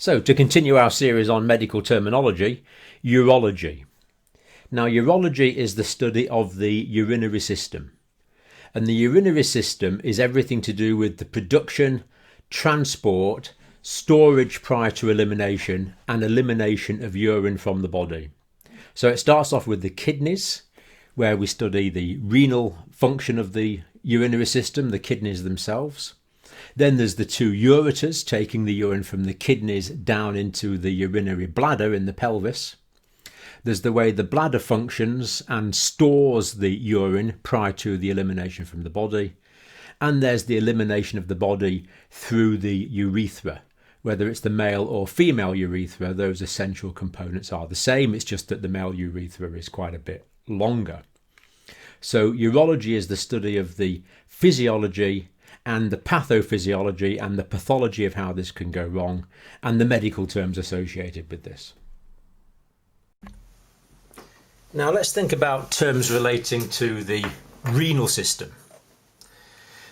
So, to continue our series on medical terminology, urology. Now, urology is the study of the urinary system. And the urinary system is everything to do with the production, transport, storage prior to elimination, and elimination of urine from the body. So it starts off with the kidneys, where we study the renal function of the urinary system, the kidneys themselves. Then there's the two ureters, taking the urine from the kidneys down into the urinary bladder in the pelvis. There's the way the bladder functions and stores the urine prior to the elimination from the body. And there's the elimination of the body through the urethra. Whether it's the male or female urethra, those essential components are the same. It's just that the male urethra is quite a bit longer. So urology is the study of the physiology and the pathophysiology and the pathology of how this can go wrong and the medical terms associated with this. Now let's think about terms relating to the renal system.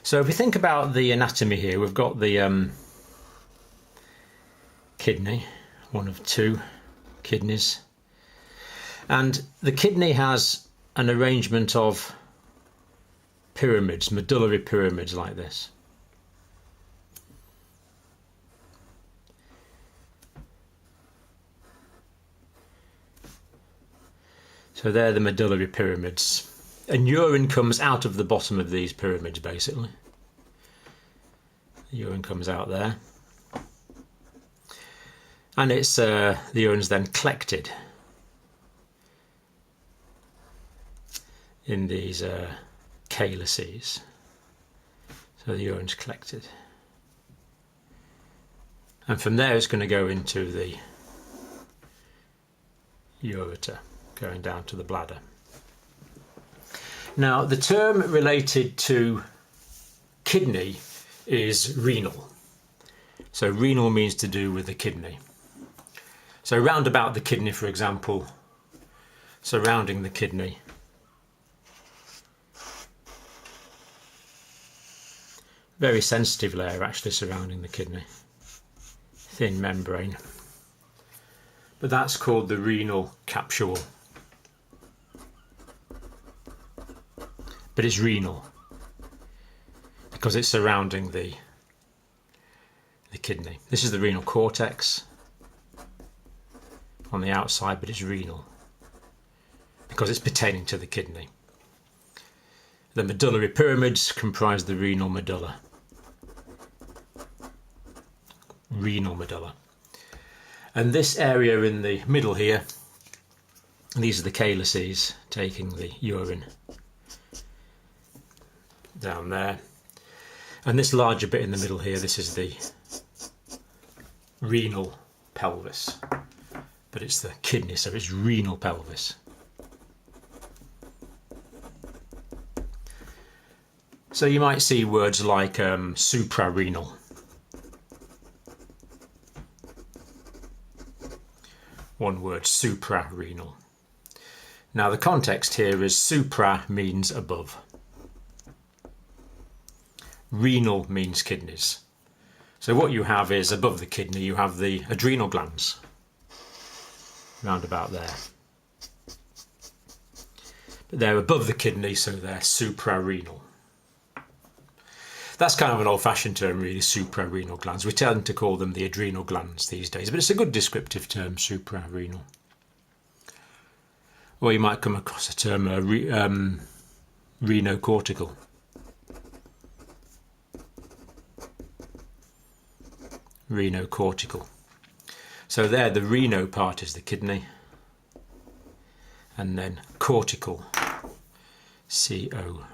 So if we think about the anatomy here, we've got the kidney, one of two kidneys, and the kidney has an arrangement of pyramids, medullary pyramids like this. So they're the medullary pyramids, and urine comes out of the bottom of these pyramids basically. The urine comes out there, and it's the urine's then collected in these calyces. So the urine's collected, and from there it's going to go into the ureter, going down to the bladder. Now the term related to kidney is renal. So renal means to do with the kidney. So round about the kidney, for example, surrounding the kidney, very sensitive layer actually surrounding the kidney, thin membrane, but that's called the renal capsule. But it's renal because it's surrounding the kidney. This is the renal cortex on the outside, but it's renal because it's pertaining to the kidney. The medullary pyramids comprise the renal medulla. Renal medulla. And this area in the middle here, these are the calyces taking the urine down there. And this larger bit in the middle here, this is the renal pelvis. But it's the kidney, so it's renal pelvis. So you might see words like suprarenal. One word, suprarenal. Now the context here is supra means above. Renal means kidneys. So what you have is above the kidney you have the adrenal glands. Round about there. But they're above the kidney, so they're suprarenal. That's kind of an old-fashioned term really, suprarenal glands. We tend to call them the adrenal glands these days, but it's a good descriptive term, suprarenal. Or you might come across a term, Rino Cortical. Rino Cortical. So there, the reno part is the kidney, and then cortical, C-O,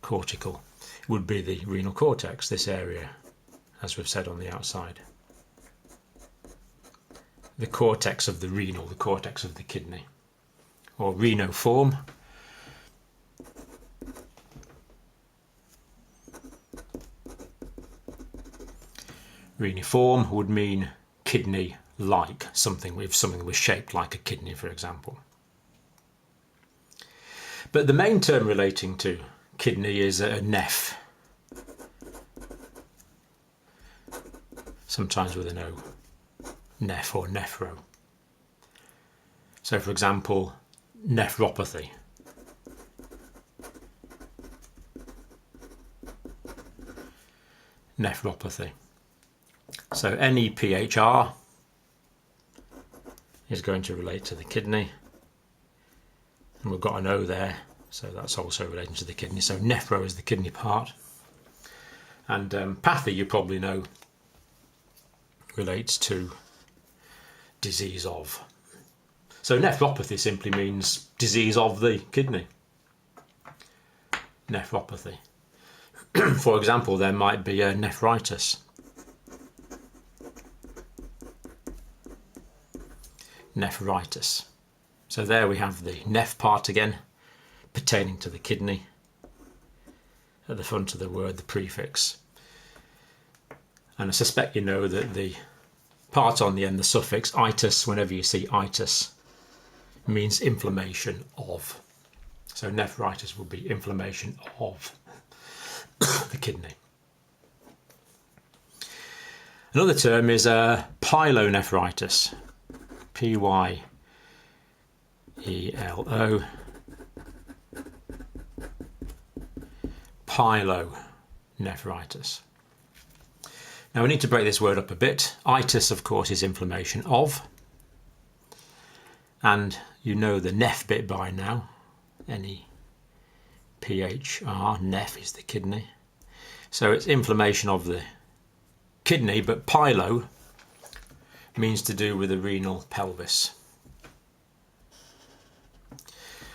cortical, would be the renal cortex, this area, as we've said on the outside. The cortex of the renal, the cortex of the kidney, or reniform. Reniform would mean kidney-like, something that was shaped like a kidney, for example. But the main term relating to kidney is a neph, sometimes with an O. neph or nephro. So for example, nephropathy. Nephropathy. So any PHR is going to relate to the kidney. And we've got an O there, so that's also relating to the kidney. So nephro is the kidney part. And pathy, you probably know, relates to disease of. So nephropathy simply means disease of the kidney. Nephropathy. For example, there might be a nephritis. Nephritis. So there we have the neph part again, pertaining to the kidney. At the front of the word, the prefix. And I suspect you know that the part on the end, the suffix itis, whenever you see itis, means inflammation of. So nephritis will be inflammation of the kidney. Another term is pyelonephritis. P-Y-E-L-O. Pyelonephritis. Now we need to break this word up a bit. Itis, of course, is inflammation of. And you know the neph bit by now. N-E-P-H-R, neph is the kidney. So it's inflammation of the kidney, but pylo means to do with the renal pelvis.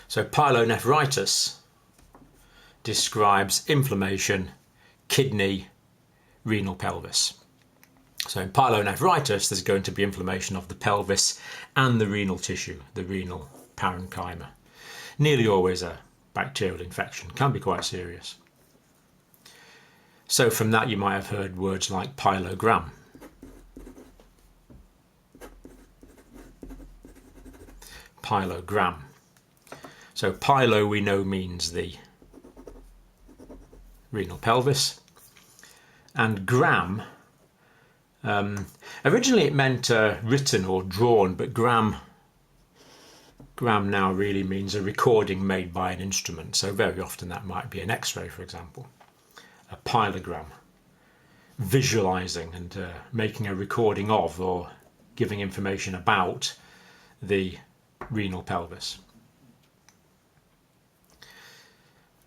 So pyelonephritis describes inflammation, kidney, renal pelvis. So in pyelonephritis, there's going to be inflammation of the pelvis and the renal tissue, the renal parenchyma. Nearly always a bacterial infection, can be quite serious. So from that you might have heard words like pyelogram. Pyelogram. So pylo we know means the renal pelvis, and gram, originally it meant written or drawn, but gram now really means a recording made by an instrument. So very often that might be an X-ray, for example. A pyelogram, visualizing and making a recording of or giving information about the renal pelvis.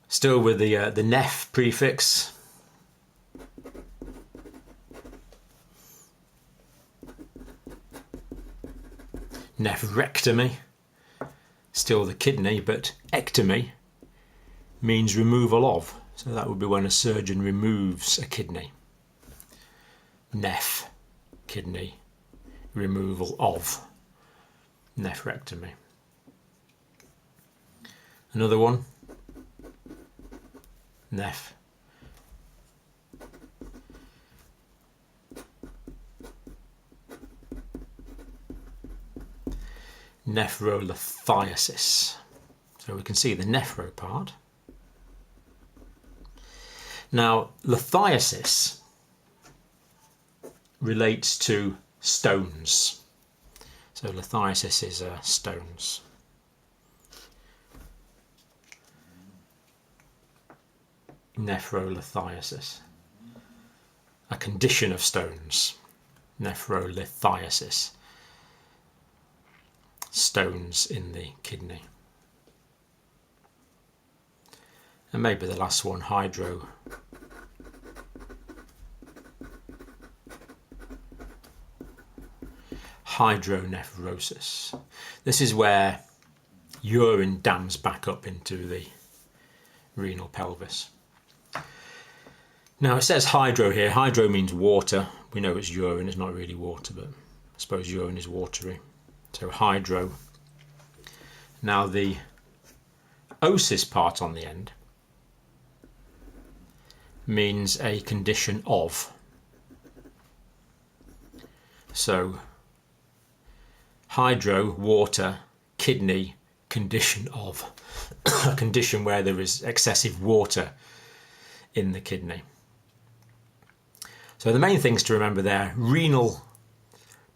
Still with the neph prefix. Nephrectomy, still the kidney, but ectomy means removal of. So that would be when a surgeon removes a kidney. Neph, kidney, removal of. Nephrectomy. Another one. Neph. Nephrolithiasis. So we can see the nephro part. Now, lithiasis relates to stones. So lithiasis is stones. Nephrolithiasis. A condition of stones. Nephrolithiasis. Stones in the kidney. And maybe the last one, Hydronephrosis. This is where urine dams back up into the renal pelvis. Now it says hydro here. Hydro means water. We know it's urine, it's not really water, but I suppose urine is watery. So hydro. Now the osis part on the end means a condition of. So hydro, water, kidney, condition of. A condition where there is excessive water in the kidney. So the main things to remember there: renal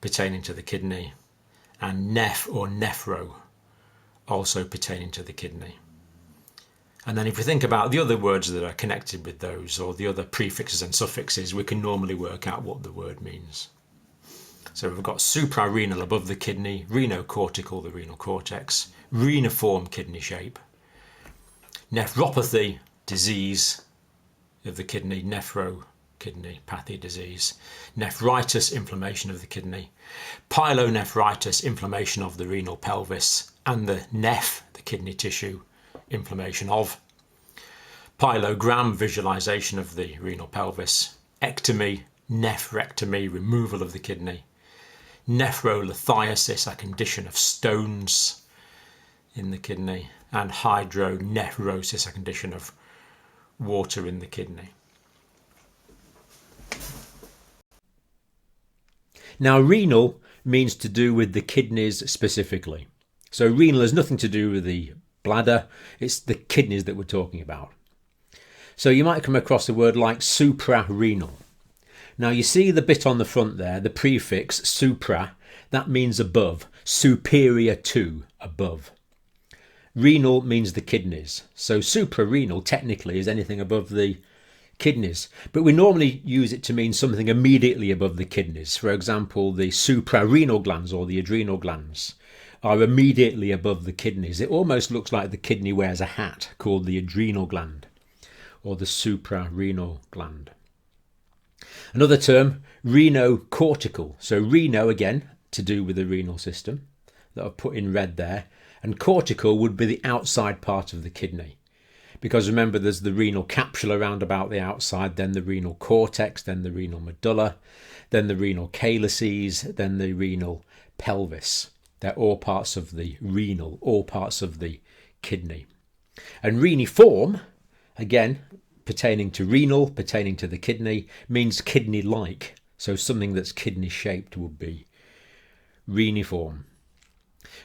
pertaining to the kidney, and neph or nephro, also pertaining to the kidney. And then if we think about the other words that are connected with those, or the other prefixes and suffixes, we can normally work out what the word means. So we've got suprarenal above the kidney, Rino Cortical, the renal cortex, reniform kidney shape, nephropathy, disease of the kidney, kidneyopathy disease, nephritis, inflammation of the kidney, pyelonephritis, inflammation of the renal pelvis, and the neph, the kidney tissue, inflammation of, Pyelogram, visualization of the renal pelvis, ectomy, nephrectomy, removal of the kidney, nephrolithiasis, a condition of stones in the kidney, and hydronephrosis, a condition of water in the kidney. Now, renal means to do with the kidneys specifically. So renal has nothing to do with the bladder, it's the kidneys that we're talking about. So you might come across a word like suprarenal. Now you see the bit on the front there, the prefix supra, that means above, superior to, above. Renal means the kidneys, so suprarenal technically is anything above the kidneys, but we normally use it to mean something immediately above the kidneys. For example, the suprarenal glands or the adrenal glands are immediately above the kidneys. It almost looks like the kidney wears a hat called the adrenal gland or the suprarenal gland. Another term, Rino Cortical. So Reno, again, to do with the renal system, that I've put in red there, and cortical would be the outside part of the kidney. Because remember, there's the renal capsule around about the outside, then the renal cortex, then the renal medulla, then the renal calyces, then the renal pelvis. They're all parts of the renal, all parts of the kidney. And reniform, again, pertaining to renal, pertaining to the kidney, means kidney-like. So something that's kidney-shaped would be reniform.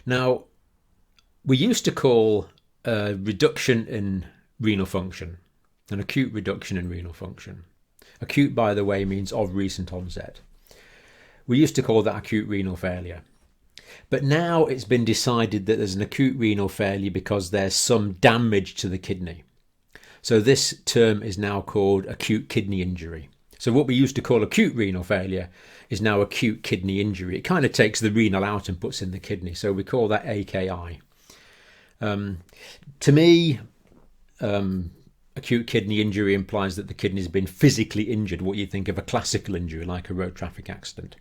Now, we used to call reduction in renal function an acute reduction in renal function. Acute, by the way, means of recent onset. We used to call that acute renal failure. But now it's been decided that there's an acute renal failure because there's some damage to the kidney. So this term is now called acute kidney injury. So what we used to call acute renal failure is now acute kidney injury. It kind of takes the renal out and puts in the kidney. So we call that AKI. To me, acute kidney injury implies that the kidney's been physically injured, what you think of a classical injury like a road traffic accident.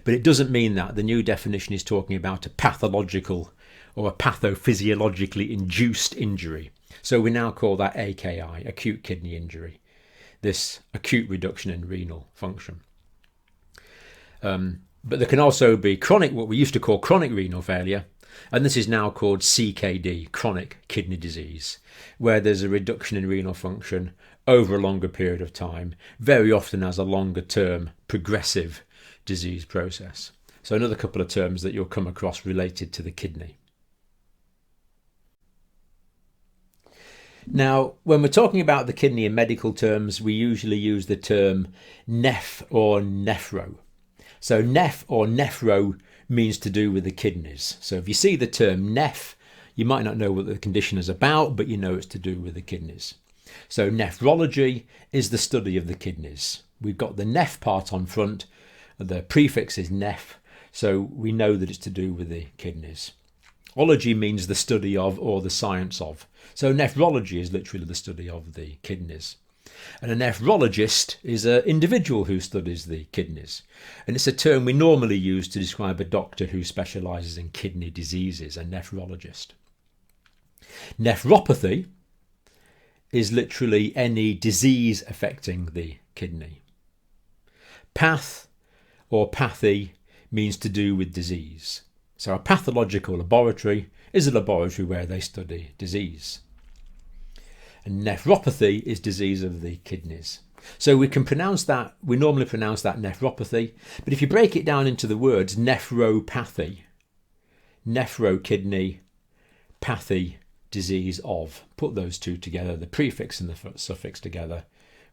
But it doesn't mean that. The new definition is talking about a pathological or a pathophysiologically induced injury. So we now call that AKI, acute kidney injury, this acute reduction in renal function. But there can also be chronic, what we used to call chronic renal failure, and this is now called CKD, chronic kidney disease, where there's a reduction in renal function over a longer period of time, very often as a longer term progressive disease process. So another couple of terms that you'll come across related to the kidney. Now, when we're talking about the kidney in medical terms, we usually use the term neph or nephro. So neph or nephro means to do with the kidneys. So if you see the term neph, you might not know what the condition is about, but you know it's to do with the kidneys. So nephrology is the study of the kidneys. We've got the neph part on front, the prefix is neph, so we know that it's to do with the kidneys. Ology means the study of or the science of. So nephrology is literally the study of the kidneys. And a nephrologist is an individual who studies the kidneys. And it's a term we normally use to describe a doctor who specialises in kidney diseases, a nephrologist. Nephropathy is literally any disease affecting the kidney. Path or pathy means to do with disease. So a pathological laboratory is a laboratory where they study disease. And nephropathy is disease of the kidneys. So we can pronounce that, we normally pronounce that nephropathy, but if you break it down into the words nephropathy, nephro kidney, pathy, disease of, put those two together, the prefix and the suffix together,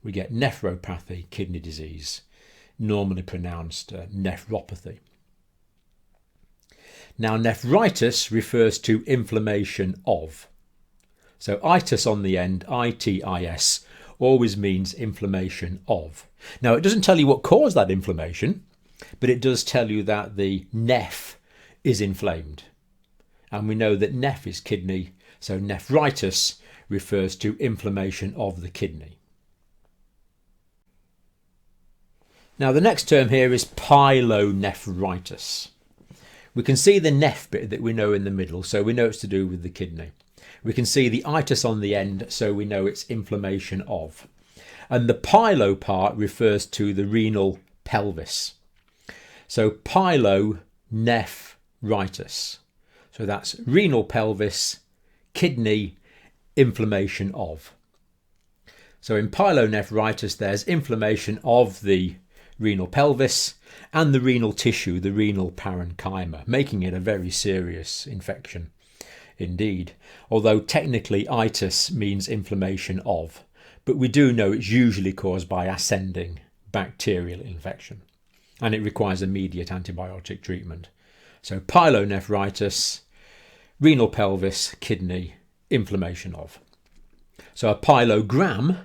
we get nephropathy, kidney disease, normally pronounced nephropathy. Now, nephritis refers to inflammation of. So itis on the end, itis, always means inflammation of. Now, it doesn't tell you what caused that inflammation, but it does tell you that the neph is inflamed. And we know that neph is kidney, so nephritis refers to inflammation of the kidney. Now, the next term here is pyelonephritis. We can see the neph bit that we know in the middle, so we know it's to do with the kidney. We can see the itis on the end, so we know it's inflammation of. And the pylo part refers to the renal pelvis. So pyelonephritis. So that's renal pelvis, kidney, inflammation of. So in pyelonephritis, there's inflammation of the renal pelvis and the renal tissue, the renal parenchyma, making it a very serious infection indeed. Although technically itis means inflammation of, but we do know it's usually caused by ascending bacterial infection and it requires immediate antibiotic treatment. So pyelonephritis, renal pelvis, kidney, inflammation of. So a pyelogram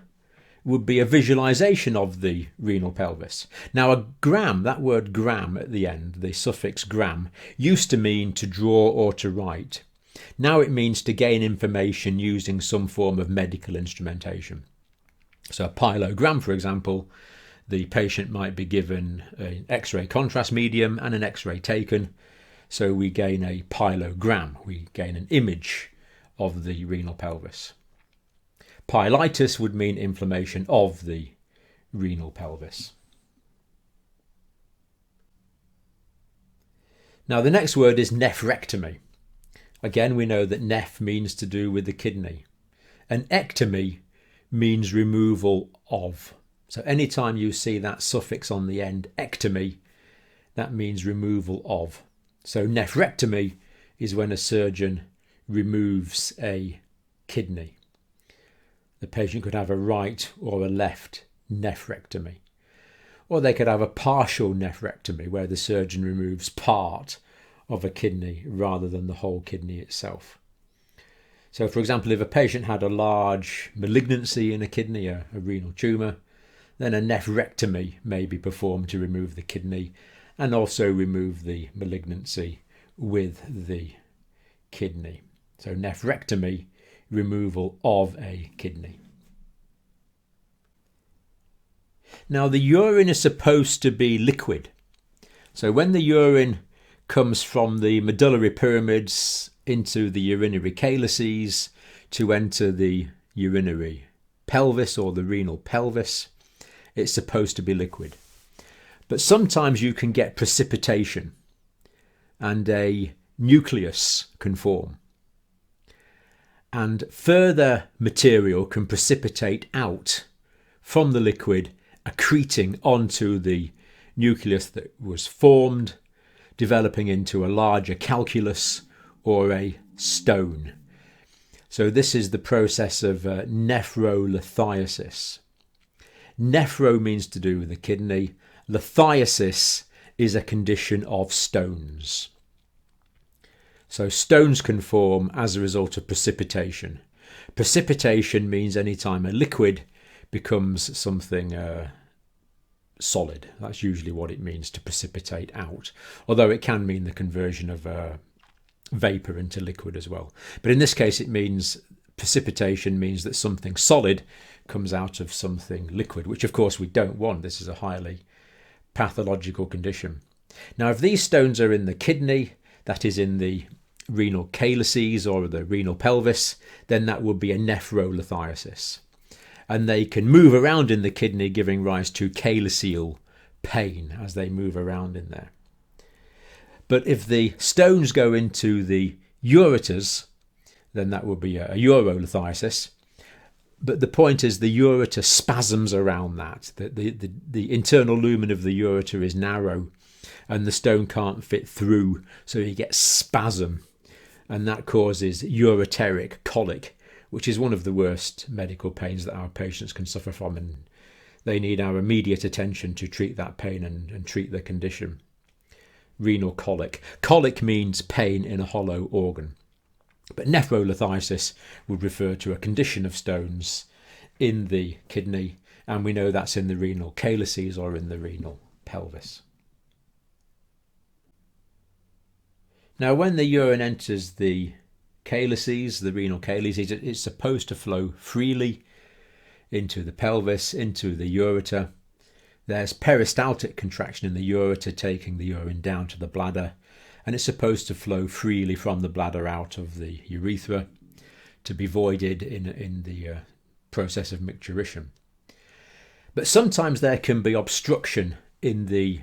would be a visualization of the renal pelvis. Now a gram, that word gram at the end, the suffix gram, used to mean to draw or to write. Now it means to gain information using some form of medical instrumentation. So a pyelogram, for example, the patient might be given an X-ray contrast medium and an X-ray taken. So we gain a pyelogram, we gain an image of the renal pelvis. Pyelitis would mean inflammation of the renal pelvis. Now the next word is nephrectomy. Again, we know that neph means to do with the kidney. And ectomy means removal of. So anytime you see that suffix on the end, ectomy, that means removal of. So nephrectomy is when a surgeon removes a kidney. The patient could have a right or a left nephrectomy. Or they could have a partial nephrectomy where the surgeon removes part of a kidney rather than the whole kidney itself. So for example, if a patient had a large malignancy in a kidney, a renal tumour, then a nephrectomy may be performed to remove the kidney and also remove the malignancy with the kidney. So nephrectomy, removal of a kidney. Now the urine is supposed to be liquid. So when the urine comes from the medullary pyramids into the urinary calyces to enter the urinary pelvis or the renal pelvis, it's supposed to be liquid. But sometimes you can get precipitation and a nucleus can form. And further material can precipitate out from the liquid, accreting onto the nucleus that was formed, developing into a larger calculus or a stone. So this is the process of nephrolithiasis. Nephro means to do with the kidney. Lithiasis is a condition of stones. So stones can form as a result of precipitation. Precipitation means any time a liquid becomes something solid. That's usually what it means to precipitate out, although it can mean the conversion of vapour into liquid as well. But in this case it means precipitation means that something solid comes out of something liquid, which of course we don't want. This is a highly pathological condition. Now if these stones are in the kidney, that is in the renal calyces or the renal pelvis, then that would be a nephrolithiasis. And they can move around in the kidney, giving rise to calyceal pain as they move around in there. But if the stones go into the ureters, then that would be a urolithiasis. But the point is the ureter spasms around that. The internal lumen of the ureter is narrow and the stone can't fit through, so you get spasm. And that causes ureteric colic, which is one of the worst medical pains that our patients can suffer from, and they need our immediate attention to treat that pain and treat the condition. renal colic. Colic means pain in a hollow organ. But nephrolithiasis would refer to a condition of stones in the kidney, and we know that's in the renal calyces or in the renal pelvis. Now, when the urine enters the calyces, the renal calyces, it's supposed to flow freely into the pelvis, into the ureter. There's peristaltic contraction in the ureter, taking the urine down to the bladder, and it's supposed to flow freely from the bladder out of the urethra to be voided in the process of micturition. But sometimes there can be obstruction in the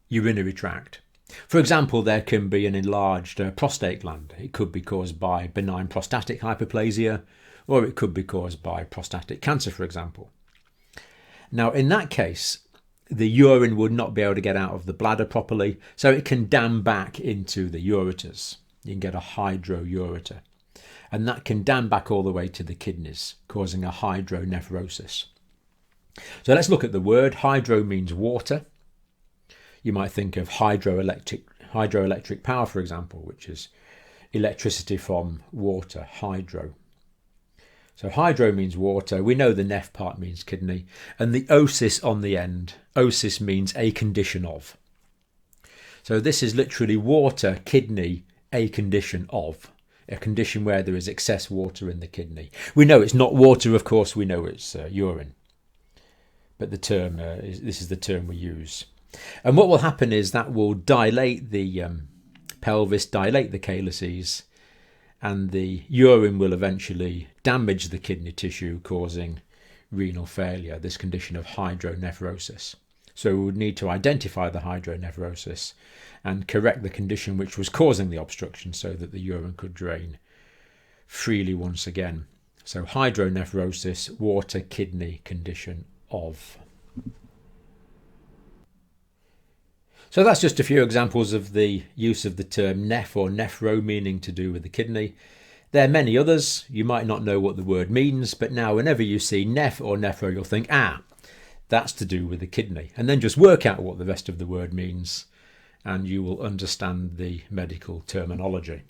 urinary tract. For example, there can be an enlarged prostate gland. It could be caused by benign prostatic hyperplasia, or it could be caused by prostatic cancer, for example. Now, in that case, the urine would not be able to get out of the bladder properly, so it can dam back into the ureters. You can get a hydroureter, and that can dam back all the way to the kidneys, causing a hydronephrosis. So let's look at the word. Hydro means water. You might think of hydroelectric power, for example, which is electricity from water, hydro. So hydro means water. We know the neph part means kidney, and the osis on the end. Osis means a condition of. So this is literally water, kidney, a condition of. A condition where there is excess water in the kidney. We know it's not water, of course, we know it's urine. But the term, this is the term we use. And what will happen is that will dilate the pelvis, dilate the calyces, and the urine will eventually damage the kidney tissue, causing renal failure, this condition of hydronephrosis. So we would need to identify the hydronephrosis and correct the condition which was causing the obstruction so that the urine could drain freely once again. So hydronephrosis, water, kidney condition of. So that's just a few examples of the use of the term neph or nephro, meaning to do with the kidney. There are many others. You might not know what the word means, but now whenever you see neph or nephro, you'll think, that's to do with the kidney. And then just work out what the rest of the word means, and you will understand the medical terminology.